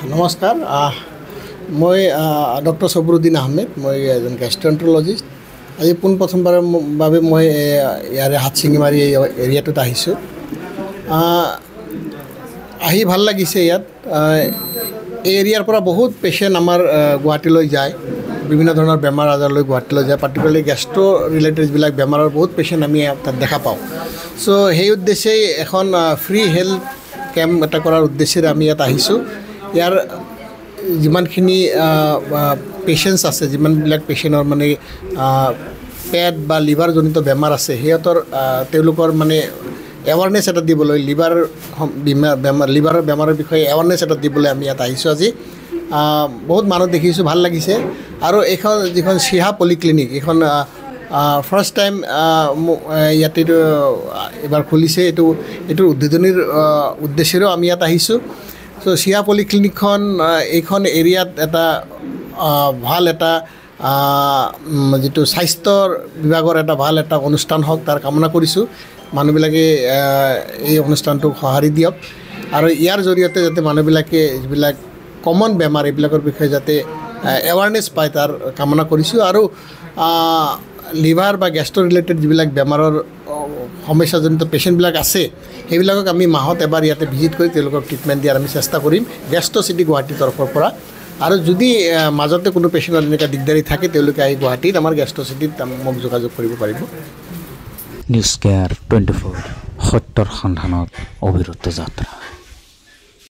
নমস্কাৰ মই ডক্টৰ সবৰুদ্দিন আহমেদ মই এজন গেষ্ট্ৰএণ্ট্ৰলজিষ্ট আজি পোনপ্ৰথমবাৰৰ বাবে মই ইয়াৰে হাতচিঙিমাৰী এৰিয়াটোত আহিছোঁ আহি ভাল লাগিছে ইয়াত এই এৰিয়াৰ পৰা বহুত পেচেণ্ট আমাৰ গুৱাহাটীলৈ যায় বিভিন্ন ধৰণৰ বেমাৰ আজাৰলৈ গুৱাহাটীলৈ যায় পাৰ্টিকুলাৰলি গেষ্ট্ৰ ৰিলেটেড যিবিলাক বেমাৰৰ বহুত পেচেণ্ট আমি তাত দেখা পাওঁ চ' সেই উদ্দেশ্যেই এখন ফ্ৰী হেল্থ কেম্প এটা কৰাৰ উদ্দেশ্যেৰে আমি ইয়াত আহিছোঁ ইয়াৰ যিমানখিনি পেচেণ্টছ আছে যিমানবিলাক পেচেণ্টৰ মানে পেট বা লিভাৰজনিত বেমাৰ আছে সিহঁতৰ তেওঁলোকৰ মানে এৱাৰনেছ এটা দিবলৈ লিভাৰৰ বেমাৰৰ বিষয়ে এৱাৰনেছ এটা দিবলৈ আমি ইয়াত আহিছোঁ আজি বহুত মানুহ দেখিছোঁ ভাল লাগিছে আৰু এইখন যিখন চিহা পলিক্লিনিক এইখন ফাৰ্ষ্ট টাইম ইয়াতে এবাৰ খুলিছে এইটোৰ উদ্বোধনীৰ উদ্দেশ্যেৰেও আমি ইয়াত আহিছোঁ চ' চিহা পলিক্লিনিকখন এইখন এৰিয়াত এটা ভাল এটা যিটো স্বাস্থ্যৰ বিভাগৰ এটা ভাল এটা অনুষ্ঠান হওক তাৰ কামনা কৰিছোঁ মানুহবিলাকে এই অনুষ্ঠানটোক সঁহাৰি দিয়ক আৰু ইয়াৰ জৰিয়তে যাতে মানুহবিলাকে যিবিলাক কমন বেমাৰ এইবিলাকৰ বিষয়ে যাতে এৱাৰনেছ পায় তাৰ কামনা কৰিছোঁ আৰু লিভাৰ বা গেষ্ট্ৰ ৰিলেটেড যিবিলাক বেমাৰৰ সমস্যাজনিত পেচেণ্টবিলাক আছে সেইবিলাকক আমি মাহত এবাৰ ইয়াতে ভিজিট কৰি তেওঁলোকক ট্ৰিটমেণ্ট দিয়াৰ আমি চেষ্টা কৰিম গেষ্ট্ৰ চিটি গুৱাহাটীৰ তৰফৰ পৰা আৰু যদি মাজতে কোনো পেচেণ্টৰ এনেকুৱা দিগদাৰী থাকে তেওঁলোকে আহি গুৱাহাটীত আমাৰ গেষ্ট্ৰ চিটিত মোক যোগাযোগ কৰিব পাৰিব নিউজ কেয়াৰ 24 সত্যৰ সন্ধানত অবিৰত যাত্ৰা